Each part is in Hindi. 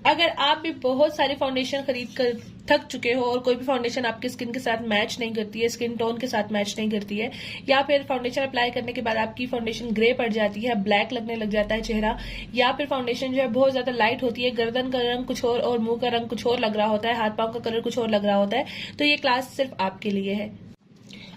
अगर आप भी बहुत सारी फाउंडेशन खरीद कर थक चुके हो और कोई भी फाउंडेशन आपकी स्किन के साथ मैच नहीं करती है, स्किन टोन के साथ मैच नहीं करती है, या फिर फाउंडेशन अप्लाई करने के बाद आपकी फाउंडेशन ग्रे पड़ जाती है, ब्लैक लगने लग जाता है चेहरा, या फिर फाउंडेशन जो है बहुत ज्यादा लाइट होती है, गर्दन का रंग कुछ और मुंह का रंग कुछ और लग रहा होता है, हाथ पांव का कलर कुछ और लग रहा होता है, तो ये क्लास सिर्फ आपके लिए है।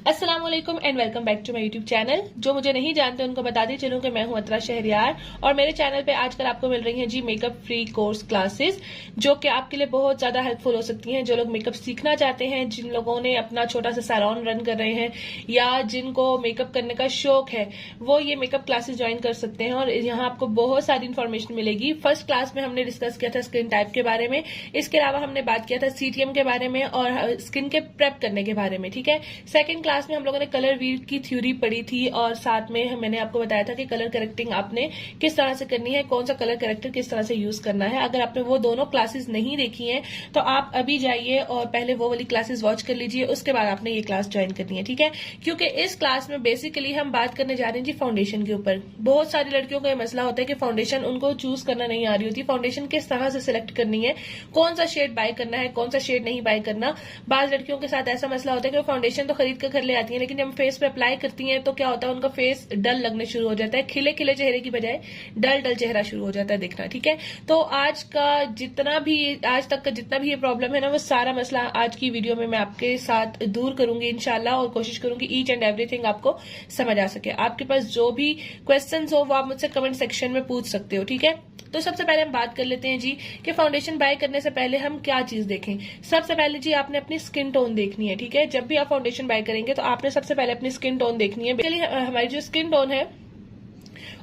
अस्सलाम वालेकुम and welcome back to my YouTube channel. जो मुझे नहीं जानते उनको बताती चलूं कि मैं हूं अतरा शहरियार और मेरे चैनल पे आजकल आपको मिल रही हैं जी मेकअप फ्री कोर्स क्लासेस, जो कि आपके लिए बहुत ज्यादा हेल्पफुल हो सकती हैं। जो लोग मेकअप सीखना चाहते हैं, जिन लोगों ने अपना छोटा सा सैलून रन कर रहे हैं या जिनको मेकअप करने का शौक है, वो ये मेकअप क्लासेस ज्वाइन कर सकते हैं और यहाँ आपको बहुत सारी इन्फॉर्मेशन मिलेगी। फर्स्ट क्लास में हमने डिस्कस किया था स्किन टाइप के बारे में, इसके अलावा हमने बात किया था सीटीएम के बारे में और स्किन के प्रेप करने के बारे में, ठीक है। सेकेंड क्लास में हम लोगों ने कलर व्हील की थ्योरी पढ़ी थी और साथ में मैंने आपको बताया था कि कलर करेक्टिंग आपने किस तरह से करनी है, कौन सा कलर करेक्टर किस तरह से यूज करना है। अगर आपने वो दोनों क्लासेस नहीं देखी हैं तो आप अभी जाइए और पहले वो वाली क्लासेस वॉच कर लीजिए, उसके बाद आपने ये क्लास ज्वाइन करनी है, ठीक है। क्योंकि इस क्लास में बेसिकली हम बात करने जा रहे हैं जी फाउंडेशन के ऊपर। बहुत सारी लड़कियों का ये मसला होता है कि फाउंडेशन उनको चूज करना नहीं आ रही होती, फाउंडेशन किस तरह से सिलेक्ट करनी है, कौन सा शेड बाय करना है, कौन सा शेड नहीं बाय करना। बाज लड़कियों के साथ ऐसा मसला होता है कि वो फाउंडेशन तो खरीद कर घर ले आती है, लेकिन जब फेस पे अप्लाई करती हैं तो क्या होता है, उनका फेस डल लगने शुरू हो जाता है, खिले खिले चेहरे की बजाय डल डल चेहरा शुरू हो जाता है दिखना, ठीक है। तो आज तक का जितना भी ये प्रॉब्लम है ना, वो सारा मसला आज की वीडियो में मैं आपके साथ दूर करूंगी इंशाल्लाह, और कोशिश करूंगी ईच एंड एवरीथिंग आपको समझ आ सके। आपके पास जो भी क्वेश्चंस हो वो आप मुझसे कमेंट सेक्शन में पूछ सकते हो, ठीक है। तो सबसे पहले हम बात कर लेते हैं जी कि फाउंडेशन बाय करने से पहले हम क्या चीज देखें। सबसे पहले जी आपने अपनी स्किन टोन देखनी है, ठीक है। जब भी आप फाउंडेशन बाय करेंगे तो आपने सबसे पहले अपनी स्किन टोन देखनी है। बेसिकली हमारी जो स्किन टोन है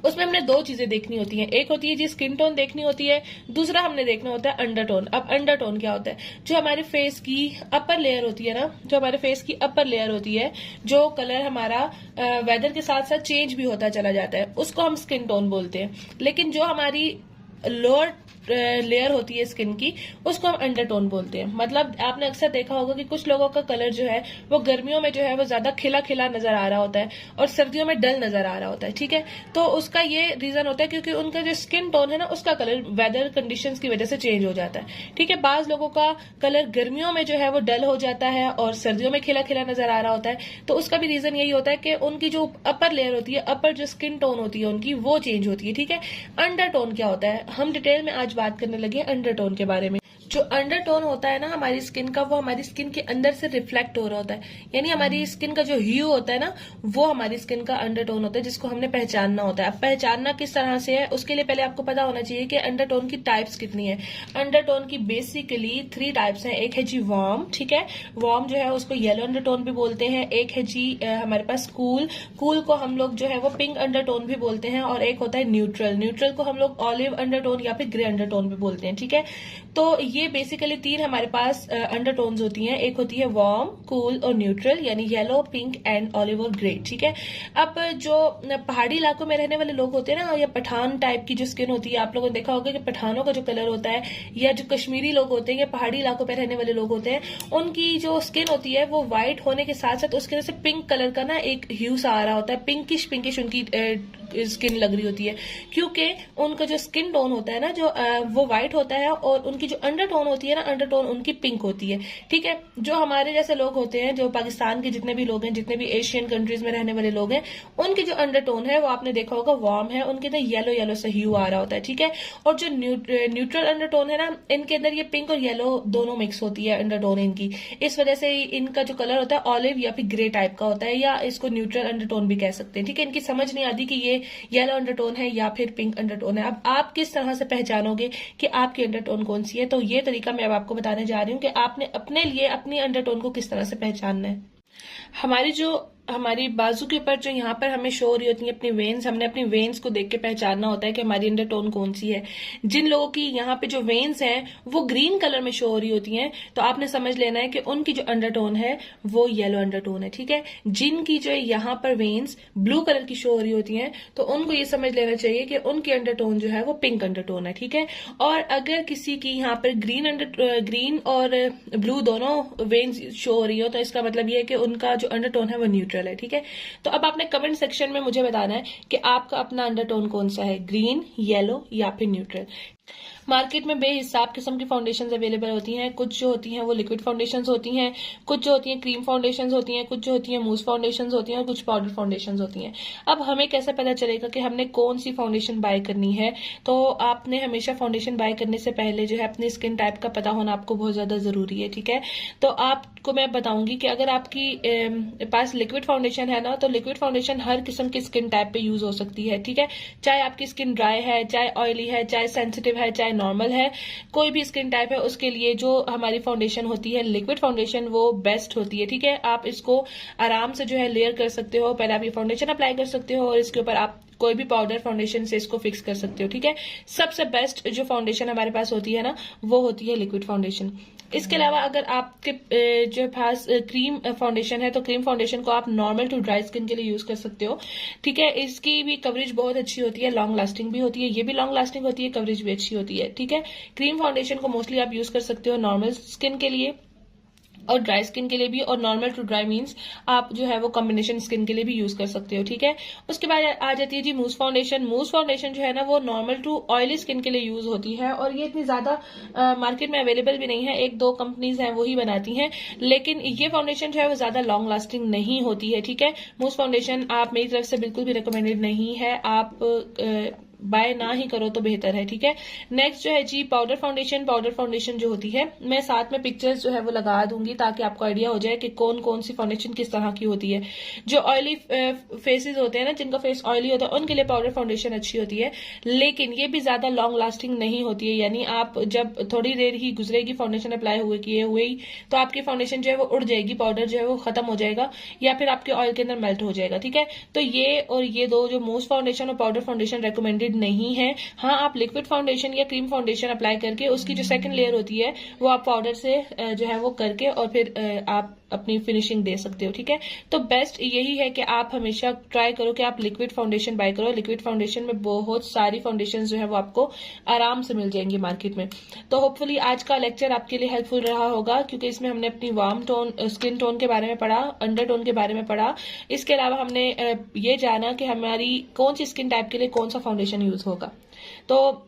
उसमें हमने दो चीजें देखनी होती हैं। एक होती है जी स्किन टोन देखनी होती है, दूसरा हमने देखना होता है अंडरटोन। अब अंडरटोन क्या होता है? जो हमारे फेस की अपर लेयर होती है ना, जो हमारे फेस की अपर लेयर होती है, जो कलर हमारा वेदर के साथ साथ चेंज भी होता चला जाता है, उसको हम स्किन टोन बोलते हैं। लेकिन जो हमारी लोअर लेयर होती है स्किन की, उसको हम अंडरटोन बोलते हैं। मतलब आपने अक्सर देखा होगा कि कुछ लोगों का कलर जो है वो गर्मियों में जो है वो ज्यादा खिला खिला नजर आ रहा होता है और सर्दियों में डल नजर आ रहा होता है, ठीक है। तो उसका ये रीजन होता है क्योंकि उनका जो स्किन टोन है ना, उसका कलर वेदर कंडीशंस की वजह से चेंज हो जाता है, ठीक है। बाज लोगों का कलर गर्मियों में जो है वो डल हो जाता है और सर्दियों में खिला खिला नजर आ रहा होता है, तो उसका भी रीजन यही होता है कि उनकी जो अपर लेयर होती है, अपर जो स्किन टोन होती है उनकी, वो चेंज होती है, ठीक है। अंडरटोन क्या होता है, हम डिटेल में आज बात करने लगे अंडरटोन के बारे में। जो अंडरटोन होता है ना हमारी स्किन का, वो हमारी स्किन के अंदर से रिफ्लेक्ट हो रहा होता है, यानी हमारी स्किन का जो ह्यू होता है ना, वो हमारी स्किन का अंडरटोन होता है, जिसको हमने पहचानना होता है। अब पहचानना किस तरह से है, उसके लिए पहले आपको पता होना चाहिए कि अंडरटोन की टाइप्स कितनी है। अंडरटोन की बेसिकली 3 टाइप्स हैं। एक है जी वार्म, ठीक है, वार्म जो है उसको येलो अंडरटोन भी बोलते हैं। एक है जी हमारे पास कूल, कूल को हम लोग जो है वो पिंक अंडरटोन भी बोलते हैं। और एक होता है न्यूट्रल, न्यूट्रल को हम लोग ऑलिव अंडरटोन या फिर ग्रे अंडरटोन भी बोलते हैं, ठीक है। तो ये बेसिकली 3 हमारे पास अंडरटोन्स होती हैं। एक होती है वार्म, कूल और न्यूट्रल, यानी येलो, पिंक एंड ऑलिव और ग्रे, ठीक है। अब जो पहाड़ी इलाकों में रहने वाले लोग होते हैं ना, या पठान टाइप की जो स्किन होती है, आप लोगों ने देखा होगा कि पठानों का जो कलर होता है, या जो कश्मीरी लोग होते हैं या पहाड़ी इलाकों में रहने वाले लोग होते हैं, उनकी जो स्किन होती है वो व्हाइट होने के साथ साथ उसके अंदर से पिंक कलर का ना एक ह्यू सा आ रहा होता है, पिंकिश पिंकिश उनकी स्किन लग रही होती है, क्योंकि उनका जो स्किन टोन होता है ना, जो वो व्हाइट होता है और उनकी जो अंडरटोन होती है ना, अंडरटोन उनकी पिंक होती है, ठीक है। जो हमारे जैसे लोग होते हैं, जो पाकिस्तान के जितने भी लोग हैं, जितने भी एशियन कंट्रीज में रहने वाले लोग हैं, उनकी जो अंडरटोन है वो आपने देखा होगा वार्म है, उनके अंदर येलो येलो सा ह्यू आ रहा होता है, ठीक है। और जो न्यूट्रल अंडरटोन है ना, इनके अंदर ये पिंक और येलो दोनों मिक्स होती है अंडरटोन इनकी, इस वजह से इनका जो कलर होता है ऑलिव या फिर ग्रे टाइप का होता है, या इसको न्यूट्रल अंडरटोन भी कह सकते हैं, ठीक है। इनकी समझ नहीं आती कि ये येलो अंडरटोन है या फिर पिंक अंडरटोन है। अब आप किस तरह से पहचानोगे कि आपकी अंडरटोन कौन सी है, तो ये तरीका मैं अब आपको बताने जा रही हूँ कि आपने अपने लिए अपनी अंडरटोन को किस तरह से पहचानना है। हमारी बाजू के ऊपर जो यहाँ पर हमें शो हो रही होती है अपनी वेन्स, हमने अपनी वेन्स को देख के पहचानना होता है कि हमारी अंडरटोन कौन सी है। जिन लोगों की यहाँ पे जो वेन्स हैं वो ग्रीन कलर में शो हो रही होती हैं, तो आपने समझ लेना है कि उनकी जो अंडरटोन है वो येलो अंडरटोन है, ठीक है। जिनकी जो यहाँ पर वेन्स ब्लू कलर की शो हो रही होती हैं, तो उनको ये समझ लेना चाहिए कि उनकी अंडरटोन जो है वो पिंक अंडरटोन है, ठीक है। और अगर किसी की यहाँ पर ग्रीन और ब्लू दोनों वेन्स शो हो रही हो, तो इसका मतलब ये है कि उनका जो अंडरटोन है वो न्यूट्रल है, ठीक है। तो अब आपने कमेंट सेक्शन में मुझे बताना है कि आपका अपना अंडरटोन कौन सा है, ग्रीन, येलो या फिर न्यूट्रल। मार्केट में बेहिसाब किस्म की फाउंडेशंस अवेलेबल होती हैं। कुछ जो होती हैं वो लिक्विड फाउंडेशंस होती हैं, कुछ जो होती हैं क्रीम फाउंडेशंस होती हैं, कुछ जो होती हैं मूस फाउंडेशंस होती हैं और कुछ पाउडर फाउंडेशंस होती हैं। अब हमें कैसे पता चलेगा कि हमने कौन सी फाउंडेशन बाय करनी है? तो आपने हमेशा फाउंडेशन बाय करने से पहले जो है अपने स्किन टाइप का पता होना आपको बहुत ज्यादा जरूरी है, ठीक है। तो आपको मैं बताऊंगी कि अगर आपकी पास लिक्विड फाउंडेशन है ना, तो लिक्विड फाउंडेशन हर किस्म की स्किन टाइप पे यूज हो सकती है, ठीक है। चाहे आपकी स्किन ड्राई है, चाहे ऑयली है, चाहे सेंसिटिव है, चाहे नॉर्मल है, कोई भी स्किन टाइप है उसके लिए जो हमारी फाउंडेशन होती है लिक्विड फाउंडेशन वो बेस्ट होती है, ठीक है। आप इसको आराम से जो है लेयर कर सकते हो। पहले आप ये फाउंडेशन अप्लाई कर सकते हो और इसके ऊपर आप कोई भी पाउडर फाउंडेशन से इसको फिक्स कर सकते हो, ठीक है। सबसे बेस्ट जो फाउंडेशन हमारे पास होती है ना, वो होती है लिक्विड फाउंडेशन। इसके अलावा अगर आपके जो पास क्रीम फाउंडेशन है, तो क्रीम फाउंडेशन को आप नॉर्मल टू ड्राई स्किन के लिए यूज कर सकते हो, ठीक है। इसकी भी कवरेज बहुत अच्छी होती है, लॉन्ग लास्टिंग भी होती है, ये भी लॉन्ग लास्टिंग होती है, कवरेज भी अच्छी होती है, ठीक है। क्रीम फाउंडेशन को मोस्टली आप यूज कर सकते हो नॉर्मल स्किन के लिए और ड्राई स्किन के लिए भी, और नॉर्मल टू ड्राई मीन्स आप जो है वो कॉम्बिनेशन स्किन के लिए भी यूज कर सकते हो, ठीक है। उसके बाद आ जाती है जी मूस फाउंडेशन। मूस फाउंडेशन जो है ना वो नॉर्मल टू ऑयली स्किन के लिए यूज होती है और ये इतनी ज्यादा मार्केट में अवेलेबल भी नहीं है, एक दो कंपनीज हैं वही बनाती हैं, लेकिन ये फाउंडेशन जो है वो ज्यादा लॉन्ग लास्टिंग नहीं होती है, ठीक है। मूस फाउंडेशन आप मेरी तरफ से बिल्कुल भी रिकमेंडेड नहीं है, आप बाय ना ही करो तो बेहतर है, ठीक है। नेक्स्ट जो है जी पाउडर फाउंडेशन। पाउडर फाउंडेशन जो होती है, मैं साथ में पिक्चर्स जो है वो लगा दूंगी ताकि आपको आइडिया हो जाए कि कौन कौन सी फाउंडेशन किस तरह की होती है। जो ऑयली फेसेस होते हैं ना, जिनका फेस ऑयली होता है, उनके लिए पाउडर फाउंडेशन अच्छी होती है, लेकिन ये भी ज्यादा लॉन्ग लास्टिंग नहीं होती है। यानी आप जब थोड़ी देर ही गुजरेगी फाउंडेशन अप्लाई किए हुए ही, तो आपकी फाउंडेशन जो है वो उड़ जाएगी, पाउडर जो है वो खत्म हो जाएगा या फिर आपके ऑयल के अंदर मेल्ट हो जाएगा, ठीक है। तो ये और ये दो जो मूस फाउंडेशन और पाउडर फाउंडेशन रेकमेंडेड नहीं है। हाँ, आप लिक्विड फाउंडेशन या क्रीम फाउंडेशन अप्लाई करके उसकी जो सेकंड लेयर होती है वो आप पाउडर से जो है वो करके और फिर आप अपनी फिनिशिंग दे सकते हो, ठीक है। तो बेस्ट यही है कि आप हमेशा ट्राई करो कि आप लिक्विड फाउंडेशन बाय करो। लिक्विड फाउंडेशन में बहुत सारी फाउंडेशन जो है वो आपको आराम से मिल जाएंगी मार्केट में। तो होपफुली आज का लेक्चर आपके लिए हेल्पफुल रहा होगा, क्योंकि इसमें हमने अपनी वार्म टोन स्किन टोन के बारे में पढ़ा, अंडर टोन के बारे में पढ़ा। इसके अलावा हमने ये जाना कि हमारी कौन सी स्किन टाइप के लिए कौन सा फाउंडेशन यूज होगा। तो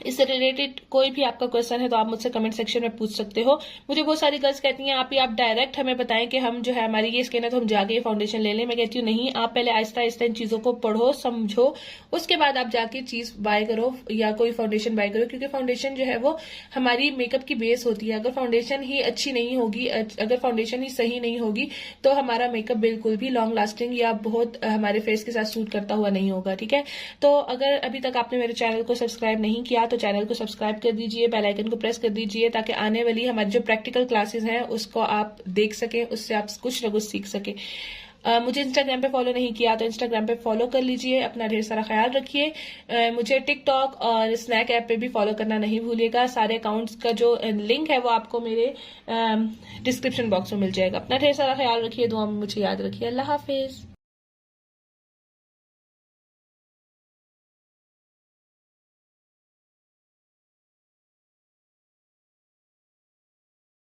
इससे रिलेटेड कोई भी आपका क्वेश्चन है तो आप मुझसे कमेंट सेक्शन में पूछ सकते हो। मुझे बहुत सारी गर्ल्स कहती हैं आप डायरेक्ट हमें बताएं कि हम जो है हमारी ये स्किन है तो हम जाके ये फाउंडेशन ले लें। मैं कहती हूँ नहीं, आप पहले आहिस्ता आहिस्ता इन चीजों को पढ़ो, समझो, उसके बाद आप जाके चीज बाय करो या कोई फाउंडेशन बाय करो, क्योंकि फाउंडेशन जो है वो हमारी मेकअप की बेस होती है। अगर फाउंडेशन ही अच्छी नहीं होगी, अगर फाउंडेशन ही सही नहीं होगी, तो हमारा मेकअप बिल्कुल भी लॉन्ग लास्टिंग या बहुत हमारे फेस के साथ सूट करता हुआ नहीं होगा, ठीक है। तो अगर अभी तक आपने मेरे चैनल को सब्सक्राइब नहीं किया तो चैनल को सब्सक्राइब कर दीजिए, बेल आइकन को प्रेस कर दीजिए, ताकि आने वाली हमारी जो प्रैक्टिकल क्लासेस हैं उसको आप देख सकें, उससे आप कुछ ना कुछ सीख सकें। मुझे इंस्टाग्राम पे फॉलो नहीं किया तो इंस्टाग्राम पे फॉलो कर लीजिए। अपना ढेर सारा ख्याल रखिए। मुझे टिकटॉक और स्नैक ऐप पे भी फॉलो करना नहीं भूलिएगा। सारे अकाउंट्स का जो लिंक है वो आपको मेरे डिस्क्रिप्शन बॉक्स में मिल जाएगा। अपना ढेर सारा ख्याल रखिए, दुआ में मुझे याद रखिए। अल्लाह हाफिज।